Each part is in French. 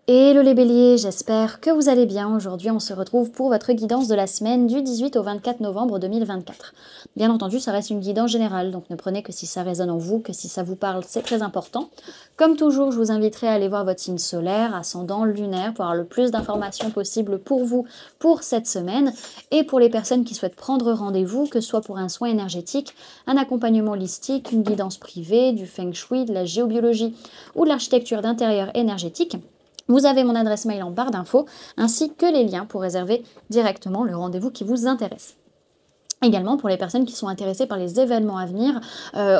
Hello les béliers, j'espère que vous allez bien. Aujourd'hui, on se retrouve pour votre guidance de la semaine du 18 au 24 novembre 2024. Bien entendu, ça reste une guidance générale, donc ne prenez que si ça résonne en vous, que si ça vous parle, c'est très important. Comme toujours, je vous inviterai à aller voir votre signe solaire, ascendant, lunaire, pour avoir le plus d'informations possible pour vous pour cette semaine. Et pour les personnes qui souhaitent prendre rendez-vous, que ce soit pour un soin énergétique, un accompagnement holistique, une guidance privée, du feng shui, de la géobiologie ou de l'architecture d'intérieur énergétique, vous avez mon adresse mail en barre d'infos, ainsi que les liens pour réserver directement le rendez-vous qui vous intéresse. Également, pour les personnes qui sont intéressées par les événements à venir,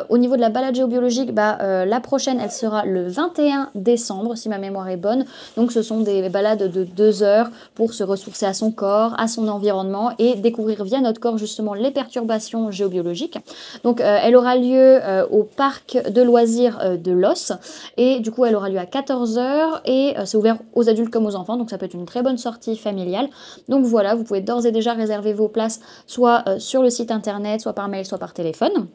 au niveau de la balade géobiologique, la prochaine, elle sera le 21 décembre, si ma mémoire est bonne. Donc, ce sont des balades de 2 heures pour se ressourcer à son corps, à son environnement et découvrir via notre corps, justement, les perturbations géobiologiques. Donc, elle aura lieu au parc de loisirs de Los. Et du coup, elle aura lieu à 14 heures et c'est ouvert aux adultes comme aux enfants. Donc, ça peut être une très bonne sortie familiale. Donc, voilà, vous pouvez d'ores et déjà réserver vos places, soit sur le site internet, soit par mail, soit par téléphone.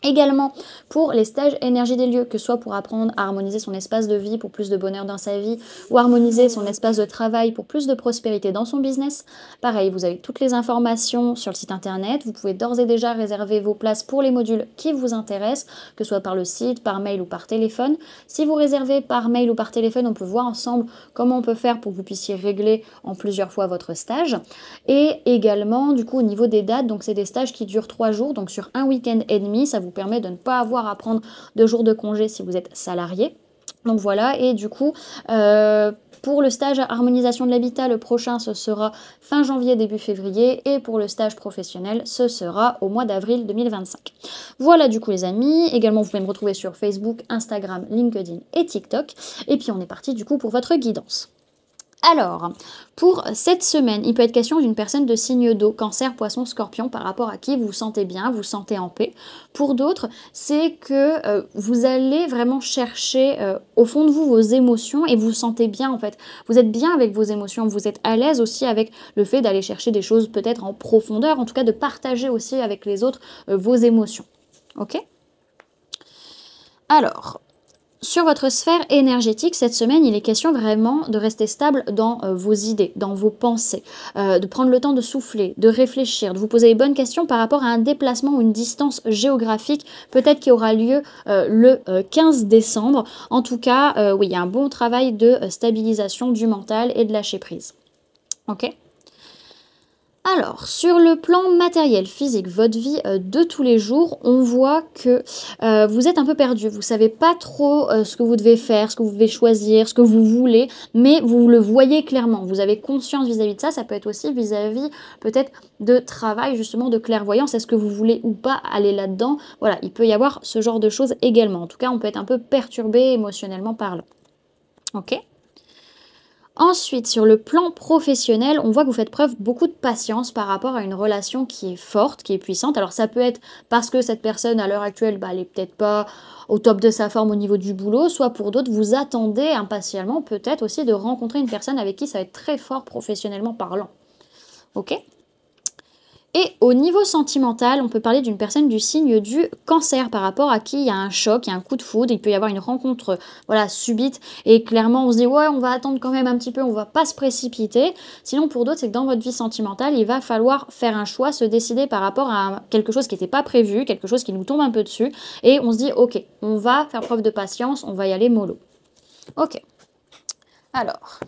Également pour les stages énergie des lieux, que ce soit pour apprendre à harmoniser son espace de vie pour plus de bonheur dans sa vie ou harmoniser son espace de travail pour plus de prospérité dans son business. Pareil, vous avez toutes les informations sur le site internet. Vous pouvez d'ores et déjà réserver vos places pour les modules qui vous intéressent, que ce soit par le site, par mail ou par téléphone. Si vous réservez par mail ou par téléphone, on peut voir ensemble comment on peut faire pour que vous puissiez régler en plusieurs fois votre stage. Et également, du coup, au niveau des dates, donc c'est des stages qui durent 3 jours, donc sur un week-end et demi, ça vous permet de ne pas avoir à prendre 2 jours de congé si vous êtes salarié. Donc voilà, et du coup, pour le stage harmonisation de l'habitat, le prochain, ce sera fin janvier, début février, et pour le stage professionnel, ce sera au mois d'avril 2025. Voilà du coup les amis, également vous pouvez me retrouver sur Facebook, Instagram, LinkedIn et TikTok, et puis on est parti du coup pour votre guidance. Alors, pour cette semaine, il peut être question d'une personne de signe d'eau, cancer, poisson, scorpion, par rapport à qui vous vous sentez bien, vous vous sentez en paix. Pour d'autres, c'est que vous allez vraiment chercher au fond de vous vos émotions et vous vous sentez bien en fait. Vous êtes bien avec vos émotions, vous êtes à l'aise aussi avec le fait d'aller chercher des choses peut-être en profondeur, en tout cas de partager aussi avec les autres vos émotions. Ok ? Alors, sur votre sphère énergétique, cette semaine, il est question vraiment de rester stable dans vos idées, dans vos pensées, de prendre le temps de souffler, de réfléchir, de vous poser les bonnes questions par rapport à un déplacement ou une distance géographique, peut-être qui aura lieu le 15 décembre. En tout cas, oui, il y a un bon travail de stabilisation du mental et de lâcher prise. Ok ? Alors, sur le plan matériel, physique, votre vie de tous les jours, on voit que vous êtes un peu perdu. Vous ne savez pas trop ce que vous devez faire, ce que vous devez choisir, ce que vous voulez, mais vous le voyez clairement. Vous avez conscience vis-à-vis de ça. Ça peut être aussi vis-à-vis peut-être de travail, justement, de clairvoyance. Est-ce que vous voulez ou pas aller là-dedans? Voilà, il peut y avoir ce genre de choses également. En tout cas, on peut être un peu perturbé émotionnellement parlant. Ok ? Ensuite, sur le plan professionnel, on voit que vous faites preuve beaucoup de patience par rapport à une relation qui est forte, qui est puissante. Alors ça peut être parce que cette personne, à l'heure actuelle, elle n'est peut-être pas au top de sa forme au niveau du boulot, soit pour d'autres, vous attendez impatiemment peut-être aussi de rencontrer une personne avec qui ça va être très fort professionnellement parlant. Ok ? Et au niveau sentimental, on peut parler d'une personne du signe du cancer par rapport à qui il y a un choc, il y a un coup de foudre, il peut y avoir une rencontre voilà, subite et clairement on se dit ouais on va attendre quand même un petit peu, on va pas se précipiter. Sinon pour d'autres c'est que dans votre vie sentimentale il va falloir faire un choix, se décider par rapport à quelque chose qui n'était pas prévu, quelque chose qui nous tombe un peu dessus et on se dit ok on va faire preuve de patience, on va y aller mollo. Ok, alors...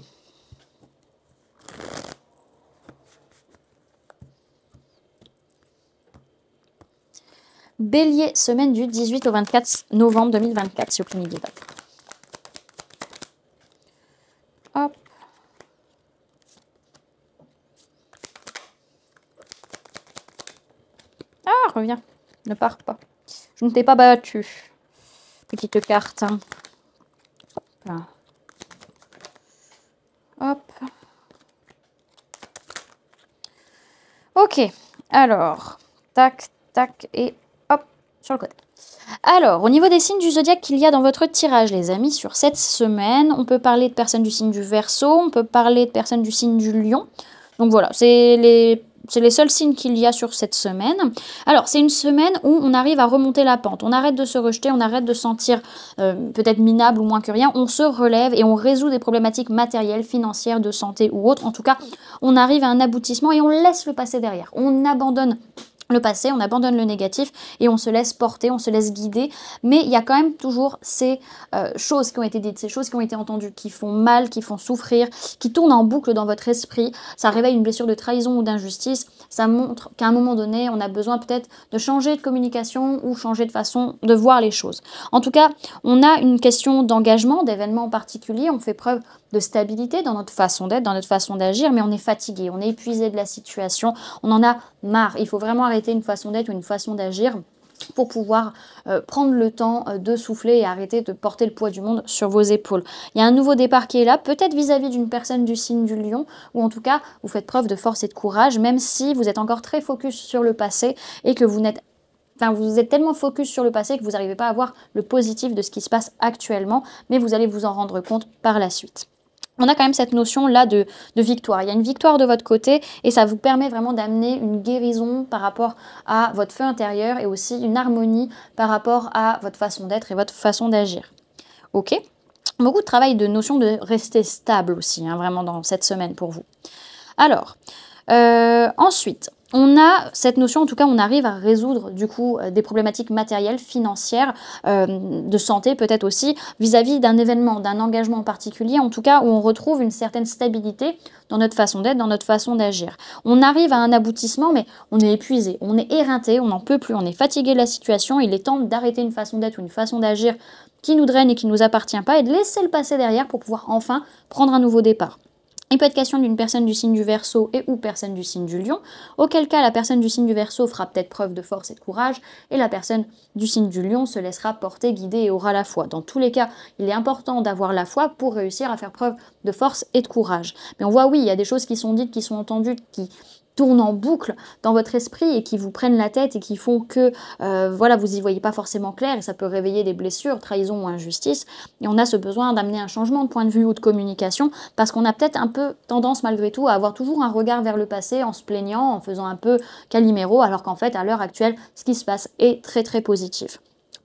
Bélier, semaine du 18 au 24 novembre 2024, si vous prenez guidable. Hop. Ah, reviens. Ne pars pas. Je ne t'ai pas battu. Petite carte. Hein. Hop. Hop. Ok. Alors, tac, tac et hop, sur le côté. Alors, au niveau des signes du zodiaque qu'il y a dans votre tirage, les amis, sur cette semaine, on peut parler de personnes du signe du Verseau, on peut parler de personnes du signe du Lion. Donc voilà, c'est les c'est les seuls signes qu'il y a sur cette semaine. Alors, c'est une semaine où on arrive à remonter la pente. On arrête de se rejeter, on arrête de se sentir peut-être minable ou moins que rien. On se relève et on résout des problématiques matérielles, financières, de santé ou autres. En tout cas, on arrive à un aboutissement et on laisse le passé derrière. On abandonne le passé, on abandonne le négatif et on se laisse porter, on se laisse guider. Mais il y a quand même toujours ces choses qui ont été dites, ces choses qui ont été entendues, qui font mal, qui font souffrir, qui tournent en boucle dans votre esprit. Ça réveille une blessure de trahison ou d'injustice. Ça montre qu'à un moment donné, on a besoin peut-être de changer de communication ou changer de façon de voir les choses. En tout cas, on a une question d'engagement, d'événements en particulier. On fait preuve de stabilité dans notre façon d'être, dans notre façon d'agir, mais on est fatigué, on est épuisé de la situation, on en a marre. Il faut vraiment arrêter une façon d'être ou une façon d'agir pour pouvoir prendre le temps de souffler et arrêter de porter le poids du monde sur vos épaules. Il y a un nouveau départ qui est là, peut-être vis-à-vis d'une personne du signe du lion, ou en tout cas, vous faites preuve de force et de courage, même si vous êtes encore très focus sur le passé et que vous n'êtes vous êtes tellement focus sur le passé que vous n'arrivez pas à voir le positif de ce qui se passe actuellement, mais vous allez vous en rendre compte par la suite. On a quand même cette notion-là de victoire. Il y a une victoire de votre côté et ça vous permet vraiment d'amener une guérison par rapport à votre feu intérieur et aussi une harmonie par rapport à votre façon d'être et votre façon d'agir. Ok ? Beaucoup de travail de notion de rester stable aussi, vraiment dans cette semaine pour vous. Alors, ensuite, on a cette notion, en tout cas, on arrive à résoudre du coup des problématiques matérielles, financières, de santé peut-être aussi, vis-à-vis d'un événement, d'un engagement en particulier, en tout cas où on retrouve une certaine stabilité dans notre façon d'être, dans notre façon d'agir. On arrive à un aboutissement, mais on est épuisé, on est éreinté, on n'en peut plus, on est fatigué de la situation, il est temps d'arrêter une façon d'être ou une façon d'agir qui nous draine et qui ne nous appartient pas et de laisser le passé derrière pour pouvoir enfin prendre un nouveau départ. Il peut être question d'une personne du signe du Verseau et ou personne du signe du Lion, auquel cas la personne du signe du Verseau fera peut-être preuve de force et de courage, et la personne du signe du Lion se laissera porter, guider et aura la foi. Dans tous les cas, il est important d'avoir la foi pour réussir à faire preuve de force et de courage. Mais on voit, oui, il y a des choses qui sont dites, qui sont entendues, qui tournent en boucle dans votre esprit et qui vous prennent la tête et qui font que vous y voyez pas forcément clair et ça peut réveiller des blessures, trahison ou injustice. Et on a ce besoin d'amener un changement de point de vue ou de communication parce qu'on a peut-être un peu tendance malgré tout à avoir toujours un regard vers le passé en se plaignant, en faisant un peu Calimero, alors qu'en fait à l'heure actuelle ce qui se passe est très très positif.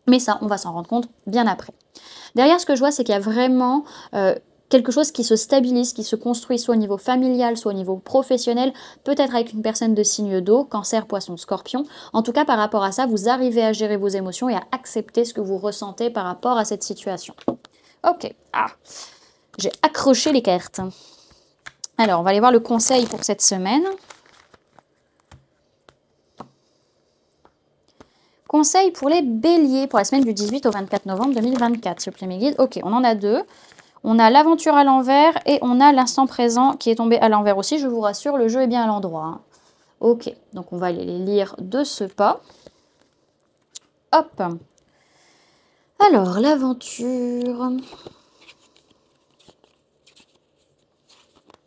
Mais ça, on va s'en rendre compte bien après. Derrière, ce que je vois, c'est qu'il y a vraiment quelque chose qui se stabilise, qui se construit soit au niveau familial, soit au niveau professionnel, peut-être avec une personne de signe d'eau, Cancer, Poisson, Scorpion. En tout cas, par rapport à ça, vous arrivez à gérer vos émotions et à accepter ce que vous ressentez par rapport à cette situation. Ok, j'ai accroché les cartes. Alors, on va aller voir le conseil pour cette semaine. Conseil pour les béliers pour la semaine du 18 au 24 novembre 2024, s'il vous plaît mes guides. Ok, on en a deux. On a l'aventure à l'envers et on a l'instant présent qui est tombé à l'envers aussi. Je vous rassure, le jeu est bien à l'endroit. Ok, donc on va aller les lire de ce pas. Hop. Alors, l'aventure.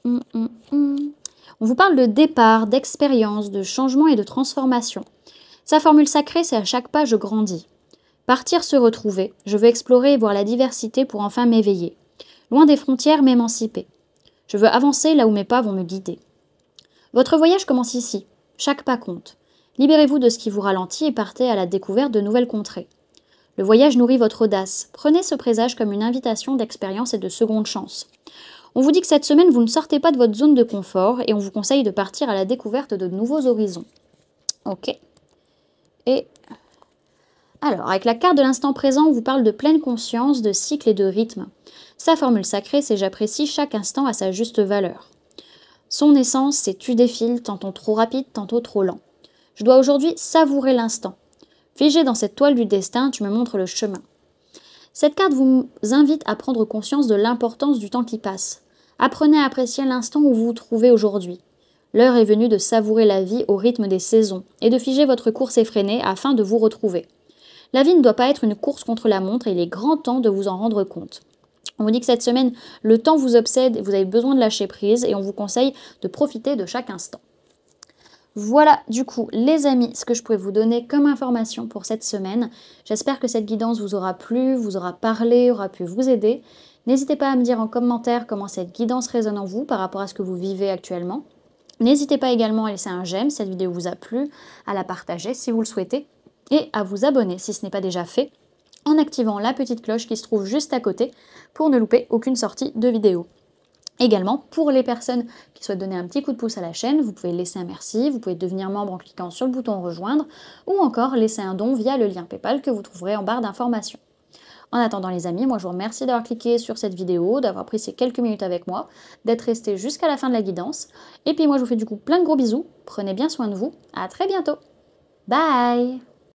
On vous parle de départ, d'expérience, de changement et de transformation. Sa formule sacrée, c'est à chaque pas, je grandis. Partir se retrouver, je veux explorer et voir la diversité pour enfin m'éveiller. Loin des frontières, m'émanciper. Je veux avancer là où mes pas vont me guider. Votre voyage commence ici. Chaque pas compte. Libérez-vous de ce qui vous ralentit et partez à la découverte de nouvelles contrées. Le voyage nourrit votre audace. Prenez ce présage comme une invitation d'expérience et de seconde chance. On vous dit que cette semaine, vous ne sortez pas de votre zone de confort et on vous conseille de partir à la découverte de nouveaux horizons. Ok. Et alors, avec la carte de l'instant présent, on vous parle de pleine conscience, de cycle et de rythme. Sa formule sacrée, c'est j'apprécie chaque instant à sa juste valeur. Son essence, c'est tu défiles, tantôt trop rapide, tantôt trop lent. Je dois aujourd'hui savourer l'instant. Figé dans cette toile du destin, tu me montres le chemin. Cette carte vous invite à prendre conscience de l'importance du temps qui passe. Apprenez à apprécier l'instant où vous vous trouvez aujourd'hui. L'heure est venue de savourer la vie au rythme des saisons et de figer votre course effrénée afin de vous retrouver. La vie ne doit pas être une course contre la montre et il est grand temps de vous en rendre compte. On vous dit que cette semaine, le temps vous obsède, vous avez besoin de lâcher prise et on vous conseille de profiter de chaque instant. Voilà du coup les amis ce que je pouvais vous donner comme information pour cette semaine. J'espère que cette guidance vous aura plu, vous aura parlé, aura pu vous aider. N'hésitez pas à me dire en commentaire comment cette guidance résonne en vous par rapport à ce que vous vivez actuellement. N'hésitez pas également à laisser un j'aime si cette vidéo vous a plu, à la partager si vous le souhaitez, et à vous abonner si ce n'est pas déjà fait, en activant la petite cloche qui se trouve juste à côté pour ne louper aucune sortie de vidéo. Également, pour les personnes qui souhaitent donner un petit coup de pouce à la chaîne, vous pouvez laisser un merci, vous pouvez devenir membre en cliquant sur le bouton rejoindre, ou encore laisser un don via le lien PayPal que vous trouverez en barre d'informations. En attendant les amis, moi je vous remercie d'avoir cliqué sur cette vidéo, d'avoir pris ces quelques minutes avec moi, d'être resté jusqu'à la fin de la guidance, et puis moi je vous fais du coup plein de gros bisous, prenez bien soin de vous, à très bientôt. Bye!